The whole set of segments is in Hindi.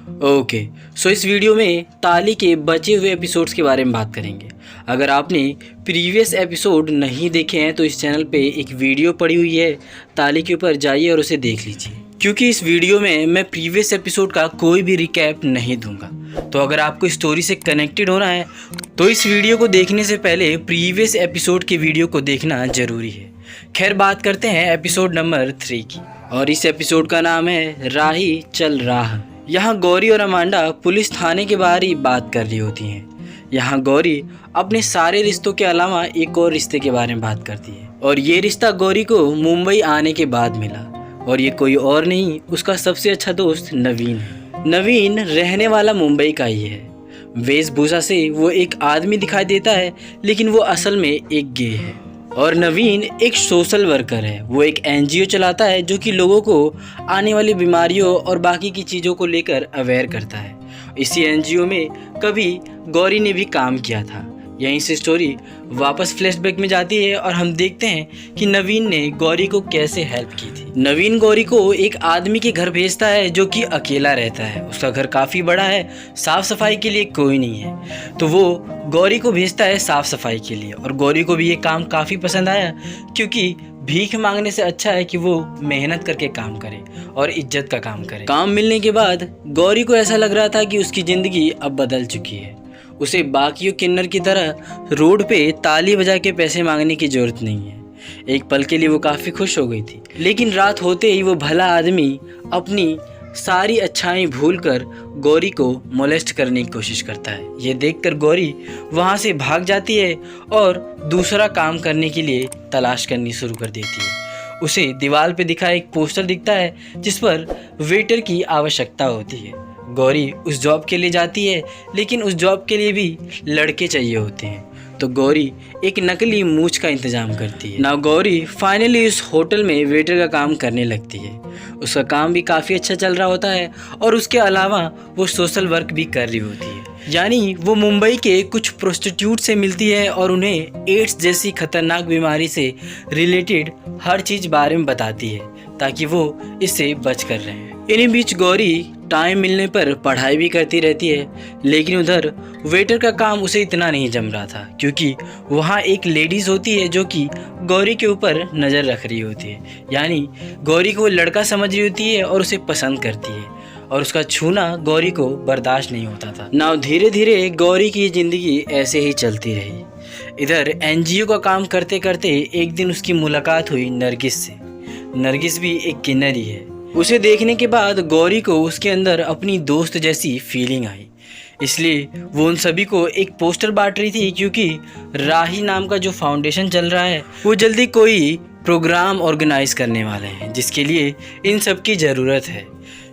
ओके, सो इस वीडियो में ताली के बचे हुए एपिसोड्स के बारे में बात करेंगे। अगर आपने प्रीवियस एपिसोड नहीं देखे हैं तो इस चैनल पे एक वीडियो पड़ी हुई है, ताली के ऊपर जाइए और उसे देख लीजिए, क्योंकि इस वीडियो में मैं प्रीवियस एपिसोड का कोई भी रिकैप नहीं दूंगा। तो अगर आपको स्टोरी से कनेक्टेड होना है तो इस वीडियो को देखने से पहले प्रीवियस एपिसोड के वीडियो को देखना ज़रूरी है। खैर, बात करते हैं एपिसोड नंबर 3 की, और इस एपिसोड का नाम है राही चल राह। यहाँ गौरी और अमांडा पुलिस थाने के बाहर ही बात कर रही होती हैं। यहाँ गौरी अपने सारे रिश्तों के अलावा एक और रिश्ते के बारे में बात करती है, और ये रिश्ता गौरी को मुंबई आने के बाद मिला, और ये कोई और नहीं, उसका सबसे अच्छा दोस्त नवीन है। नवीन रहने वाला मुंबई का ही है। वेशभूषा से वो एक आदमी दिखाई देता है, लेकिन वो असल में एक गे है। और नवीन एक सोशल वर्कर है। वो एक एनजीओ चलाता है जो कि लोगों को आने वाली बीमारियों और बाकी की चीज़ों को लेकर अवेयर करता है। इसी एनजीओ में कभी गौरी ने भी काम किया था। यहीं से स्टोरी वापस फ्लैशबैक में जाती है और हम देखते हैं कि नवीन ने गौरी को कैसे हेल्प की थी। नवीन गौरी को एक आदमी के घर भेजता है जो कि अकेला रहता है। उसका घर काफ़ी बड़ा है, साफ़ सफाई के लिए कोई नहीं है, तो वो गौरी को भेजता है साफ़ सफाई के लिए। और गौरी को भी ये काम काफ़ी पसंद आया, क्योंकि भीख मांगने से अच्छा है कि वो मेहनत करके काम करे और इज्जत का काम करे। काम मिलने के बाद गौरी को ऐसा लग रहा था कि उसकी ज़िंदगी अब बदल चुकी है। उसे बाकियों किन्नर की तरह रोड पे ताली बजा के पैसे मांगने की ज़रूरत नहीं है। एक पल के लिए वो काफ़ी खुश हो गई थी, लेकिन रात होते ही वो भला आदमी अपनी सारी अच्छाई भूलकर गौरी को मोलेस्ट करने की कोशिश करता है। ये देखकर गौरी वहाँ से भाग जाती है और दूसरा काम करने के लिए तलाश करनी शुरू कर देती है। उसे दीवार पे दिखा एक पोस्टर दिखता है जिस पर वेटर की आवश्यकता होती है। गौरी उस जॉब के लिए जाती है, लेकिन उस जॉब के लिए भी लड़के चाहिए होते हैं, तो गौरी एक नकली मूंछ का इंतज़ाम करती है। नाउ गौरी फाइनली उस होटल में वेटर का काम करने लगती है। उसका काम भी काफ़ी अच्छा चल रहा होता है, और उसके अलावा वो सोशल वर्क भी कर रही होती है। यानी वो मुंबई के कुछ प्रोस्टिट्यूट से मिलती है और उन्हें एड्स जैसी खतरनाक बीमारी से रिलेटेड हर चीज़ बारे में बताती है, ताकि वो इससे बच कर रहें। इन्हीं बीच गौरी टाइम मिलने पर पढ़ाई भी करती रहती है, लेकिन उधर वेटर का काम उसे इतना नहीं जम रहा था, क्योंकि वहाँ एक लेडीज़ होती है जो कि गौरी के ऊपर नज़र रख रही होती है। यानी गौरी को वो लड़का समझ रही होती है और उसे पसंद करती है, और उसका छूना गौरी को बर्दाश्त नहीं होता था। नाउ धीरे धीरे गौरी की ज़िंदगी ऐसे ही चलती रही। इधर एनजीओ का काम करते करते एक दिन उसकी मुलाकात हुई नरगिस से। नरगिस भी एक किन्नर ही है। उसे देखने के बाद गौरी को उसके अंदर अपनी दोस्त जैसी फीलिंग आई, इसलिए वो उन सभी को एक पोस्टर बांट रही थी, क्योंकि राही नाम का जो फाउंडेशन चल रहा है वो जल्दी कोई प्रोग्राम ऑर्गेनाइज करने वाले हैं, जिसके लिए इन सब की ज़रूरत है।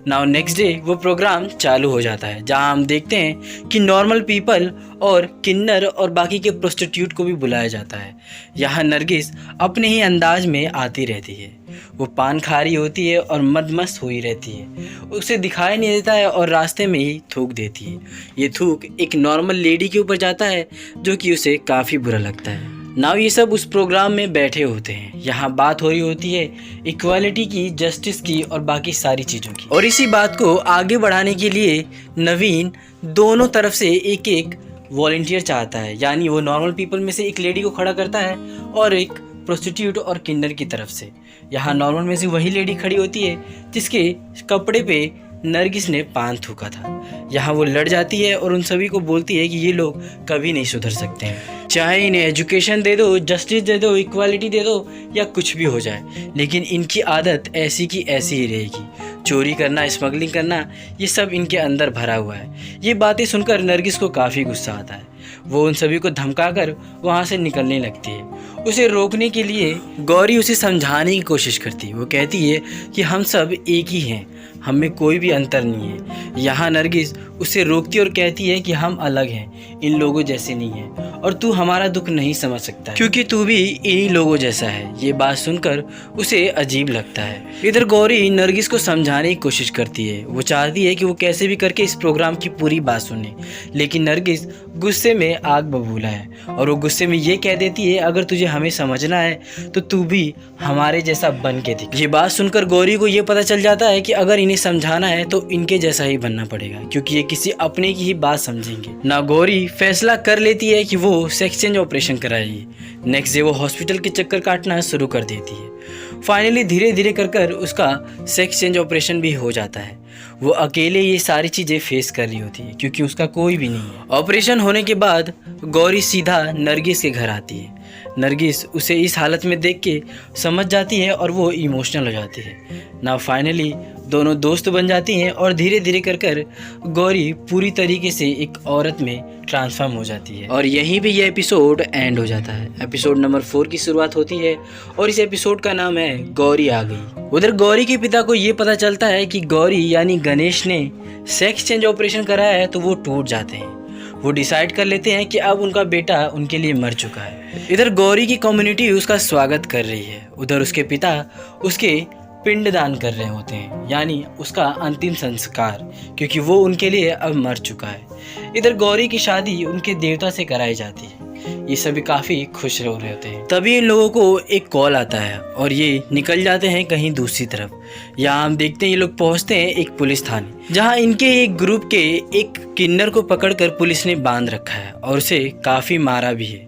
नाउ नेक्स्ट डे वो प्रोग्राम चालू हो जाता है, जहां हम देखते हैं कि नॉर्मल पीपल और किन्नर और बाकी के प्रोस्टिट्यूट को भी बुलाया जाता है। यहाँ नरगिस अपने ही अंदाज में आती रहती है। वो पान खा रही होती है और मदमस्त हुई रहती है। उसे दिखाई नहीं देता है और रास्ते में ही थूक देती है। ये थूक एक नॉर्मल लेडी के ऊपर जाता है, जो कि उसे काफ़ी बुरा लगता है। नाउ ये सब उस प्रोग्राम में बैठे होते हैं। यहाँ बात हो रही होती है इक्वालिटी की, जस्टिस की और बाकी सारी चीज़ों की। और इसी बात को आगे बढ़ाने के लिए नवीन दोनों तरफ से एक एक वॉलंटियर चाहता है। यानी वो नॉर्मल पीपल में से एक लेडी को खड़ा करता है और एक प्रोस्टिट्यूट और किन्नर की तरफ से। यहाँ नॉर्मल में से वही लेडी खड़ी होती है जिसके कपड़े पे नरगिस ने पान थूका था। यहाँ वो लड़ जाती है और उन सभी को बोलती है कि ये लोग कभी नहीं सुधर सकते हैं, चाहे इन्हें एजुकेशन दे दो, जस्टिस दे दो, इक्वालिटी दे दो या कुछ भी हो जाए, लेकिन इनकी आदत ऐसी की ऐसी ही रहेगी। चोरी करना, स्मगलिंग करना, ये सब इनके अंदर भरा हुआ है। ये बातें सुनकर नरगिस को काफ़ी गुस्सा आता है। वो उन सभी को धमकाकर वहाँ से निकलने लगती है। उसे रोकने के लिए गौरी उसे समझाने की कोशिश करती है। वो कहती है कि हम सब एक ही हैं, हम में कोई भी अंतर नहीं है। यहाँ नरगिस उसे रोकती और कहती है कि हम अलग हैं, इन लोगों जैसे नहीं हैं, और तू हमारा दुख नहीं समझ सकता है, क्योंकि तू भी इन्हीं लोगों जैसा है। ये बात सुनकर उसे अजीब लगता है। इधर गौरी नरगिस को समझाने की कोशिश करती है। वो चाहती है कि वो कैसे भी करके इस प्रोग्राम की पूरी बात सुने, लेकिन नरगिस गुस्से में आग बबूला है, और वो गुस्से में ये कह देती है, अगर तुझे हमें समझना है तो तू भी हमारे जैसा बन के दिख। ये बात सुनकर गौरी को ये पता चल जाता है कि अगर इन्हें समझाना है तो इनके जैसा ही बनना पड़ेगा, क्योंकि ये किसी अपने की ही बात समझेंगे ना। गौरी फैसला कर लेती है कि वो सेक्स चेंज ऑपरेशन कराएगी। नेक्स्ट डे वो हॉस्पिटल के चक्कर काटना शुरू कर देती है। फाइनली धीरे धीरे कर उसका सेक्स चेंज ऑपरेशन भी हो जाता है। वो अकेले ये सारी चीज़ें फेस कर रही होती है, क्योंकि उसका कोई भी नहीं है। ऑपरेशन होने के बाद गौरी सीधा नरगिस के घर आती है। नरगिस उसे इस हालत में देख के समझ जाती है और वो इमोशनल हो जाती है ना। फाइनली दोनों दोस्त बन जाती हैं और धीरे धीरे कर गौरी पूरी तरीके से एक औरत में ट्रांसफॉर्म हो जाती है। और यहीं पे ये एपिसोड एंड हो जाता है। एपिसोड नंबर 4 की शुरुआत होती है और इस एपिसोड का नाम है गौरी आ गई। उधर गौरी के पिता को ये पता चलता है कि गौरी यानी गणेश ने सेक्स चेंज ऑपरेशन कराया है, तो वो टूट जाते हैं। वो डिसाइड कर लेते हैं कि अब उनका बेटा उनके लिए मर चुका है। इधर गौरी की कम्युनिटी उसका स्वागत कर रही है, उधर उसके पिता उसके पिंडदान कर रहे होते हैं, यानी उसका अंतिम संस्कार, क्योंकि वो उनके लिए अब मर चुका है। इधर गौरी की शादी उनके देवता से कराई जाती है। ये सभी काफ़ी खुश हो रहे होते हैं। तभी इन लोगों को एक कॉल आता है और ये निकल जाते हैं कहीं दूसरी तरफ। यहाँ हम देखते हैं ये लोग पहुँचते हैं एक पुलिस थाने, जहाँ इनके एक ग्रुप के एक किन्नर को पकड़कर पुलिस ने बांध रखा है और उसे काफ़ी मारा भी है।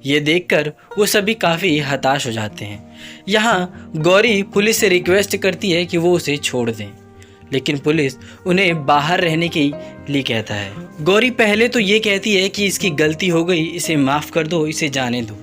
ये देखकर वो सभी काफ़ी हताश हो जाते हैं। यहाँ गौरी पुलिस से रिक्वेस्ट करती है कि वो उसे छोड़ दें, लेकिन पुलिस उन्हें बाहर रहने के लिए कहता है। गौरी पहले तो ये कहती है कि इसकी गलती हो गई, इसे माफ़ कर दो, इसे जाने दो,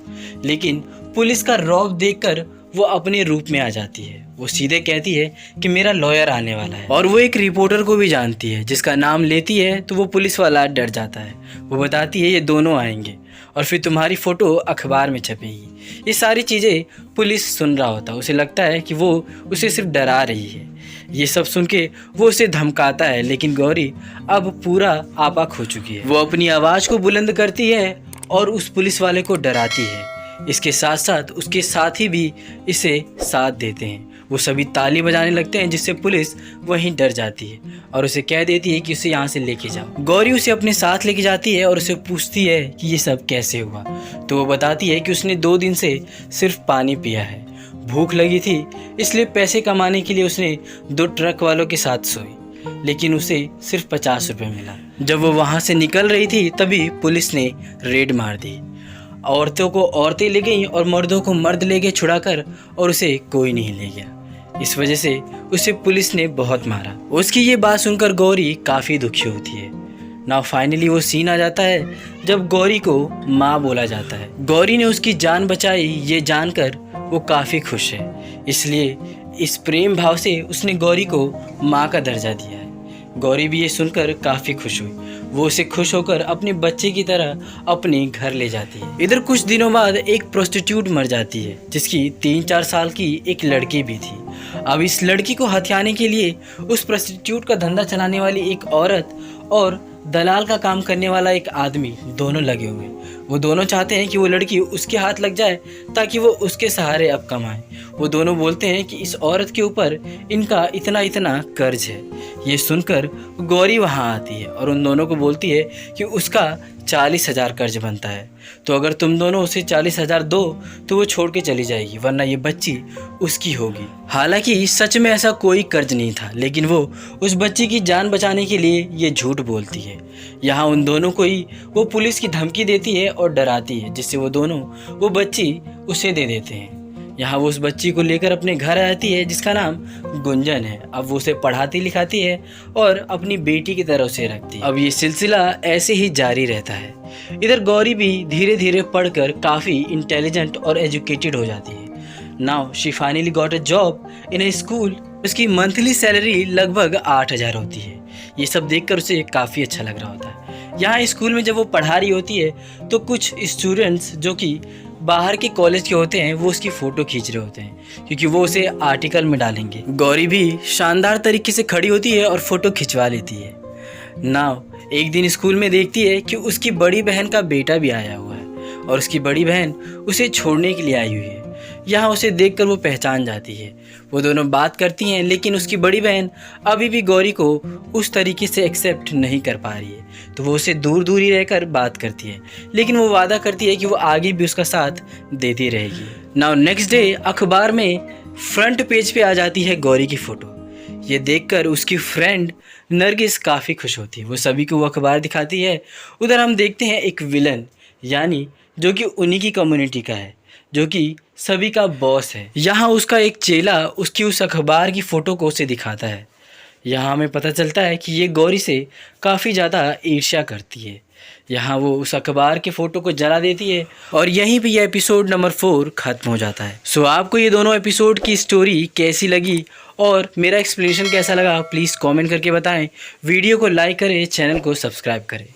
लेकिन पुलिस का रौब देखकर वो अपने रूप में आ जाती है। वो सीधे कहती है कि मेरा लॉयर आने वाला है, और वो एक रिपोर्टर को भी जानती है जिसका नाम लेती है, तो वो पुलिस वाला डर जाता है। वो बताती है ये दोनों आएंगे और फिर तुम्हारी फ़ोटो अखबार में छपेगी। ये सारी चीज़ें पुलिस सुन रहा होता है। उसे लगता है कि वो उसे सिर्फ डरा रही है। ये सब सुन के वो उसे धमकाता है, लेकिन गौरी अब पूरा आपा खो चुकी है। वो अपनी आवाज़ को बुलंद करती है और उस पुलिस वाले को डराती है। इसके साथ साथ उसके साथी भी इसे साथ देते हैं। वो सभी ताली बजाने लगते हैं, जिससे पुलिस वहीं डर जाती है और उसे कह देती है कि उसे यहाँ से लेके जाओ। गौरी उसे अपने साथ लेके जाती है और उसे पूछती है कि ये सब कैसे हुआ। तो वो बताती है कि उसने 2 दिन से सिर्फ पानी पिया है, भूख लगी थी, इसलिए पैसे कमाने के लिए उसने 2 ट्रक वालों के साथ सोई, लेकिन उसे सिर्फ 50 रुपये मिला। जब वो वहाँ से निकल रही थी तभी पुलिस ने रेड मार दी। औरतों को औरतें ले गईं और मर्दों को मर्द ले गए छुड़ाकर, और उसे कोई नहीं ले गया। इस वजह से उसे पुलिस ने बहुत मारा। उसकी ये बात सुनकर गौरी काफ़ी दुखी होती है। नाउ फाइनली वो सीन आ जाता है जब गौरी को माँ बोला जाता है। गौरी ने उसकी जान बचाई ये जानकर वो काफ़ी खुश है, इसलिए इस प्रेम भाव से उसने गौरी को माँ का दर्जा दिया है। गौरी भी ये सुनकर काफ़ी खुश हुई। वो उसे खुश होकर अपने बच्चे की तरह अपने घर ले जाती है। इधर कुछ दिनों बाद एक प्रोस्टिट्यूट मर जाती है, जिसकी 3-4 साल की एक लड़की भी थी। अब इस लड़की को हथियाने के लिए उस प्रोस्टिट्यूट का धंधा चलाने वाली एक औरत और दलाल का काम करने वाला एक आदमी दोनों लगे हुए हैं। वो दोनों चाहते हैं कि वो लड़की उसके हाथ लग जाए ताकि वो उसके सहारे अब कमाए। वो दोनों बोलते हैं कि इस औरत के ऊपर इनका इतना इतना कर्ज है। ये सुनकर गौरी वहाँ आती है और उन दोनों को बोलती है कि उसका 40,000 कर्ज बनता है, तो अगर तुम दोनों उसे 40,000 दो तो वो छोड़ के चली जाएगी, वरना ये बच्ची उसकी होगी। हालांकि सच में ऐसा कोई कर्ज नहीं था, लेकिन वो उस बच्ची की जान बचाने के लिए ये झूठ बोलती है। यहाँ उन दोनों को ही वो पुलिस की धमकी देती है और डराती है, जिससे वो दोनों वो बच्ची उसे दे देते हैं। यहाँ वो उस बच्ची को लेकर अपने घर आती है, जिसका नाम गुंजन है। अब वो उसे पढ़ाती लिखाती है और अपनी बेटी की तरह उसे रखती है। अब ये सिलसिला ऐसे ही जारी रहता है। इधर गौरी भी धीरे धीरे पढ़कर काफ़ी इंटेलिजेंट और एजुकेटेड हो जाती है। Now she finally got a job in A school. उसकी मंथली सैलरी लगभग 8,000 होती है। ये सब देखकर उसे काफ़ी अच्छा लग रहा होता है। यहाँ स्कूल में जब वो पढ़ा रही होती है तो कुछ स्टूडेंट्स जो कि बाहर के कॉलेज के होते हैं वो उसकी फ़ोटो खींच रहे होते हैं, क्योंकि वो उसे आर्टिकल में डालेंगे। गौरी भी शानदार तरीके से खड़ी होती है और फ़ोटो खिंचवा लेती है। नाउ एक दिन स्कूल में देखती है कि उसकी बड़ी बहन का बेटा भी आया हुआ है और उसकी बड़ी बहन उसे छोड़ने के लिए आई हुई है। यहाँ उसे देखकर वो पहचान जाती है। वो दोनों बात करती हैं, लेकिन उसकी बड़ी बहन अभी भी गौरी को उस तरीके से एक्सेप्ट नहीं कर पा रही है, तो वो उसे दूर दूर ही रहकर बात करती है, लेकिन वो वादा करती है कि वो आगे भी उसका साथ देती रहेगी। नाउ नेक्स्ट डे अखबार में फ्रंट पेज पे आ जाती है गौरी की फ़ोटो। ये देखकर उसकी फ्रेंड नरगिस काफ़ी खुश होती है। वो सभी को वो अखबार दिखाती है। उधर हम देखते हैं एक विलन, यानी जो कि उन्हीं की कम्युनिटी का है, जो कि सभी का बॉस है। यहाँ उसका एक चेला उसकी उस अखबार की फ़ोटो को उसे दिखाता है। यहाँ हमें पता चलता है कि ये गौरी से काफ़ी ज़्यादा ईर्ष्या करती है। यहाँ वो उस अखबार के फ़ोटो को जला देती है और यहीं पे ये एपिसोड नंबर 4 ख़त्म हो जाता है। सो आपको ये दोनों एपिसोड की स्टोरी कैसी लगी और मेरा एक्सप्लेनेशन कैसा लगा, प्लीज़ कमेंट करके बताएं। वीडियो को लाइक करें, चैनल को सब्सक्राइब करें।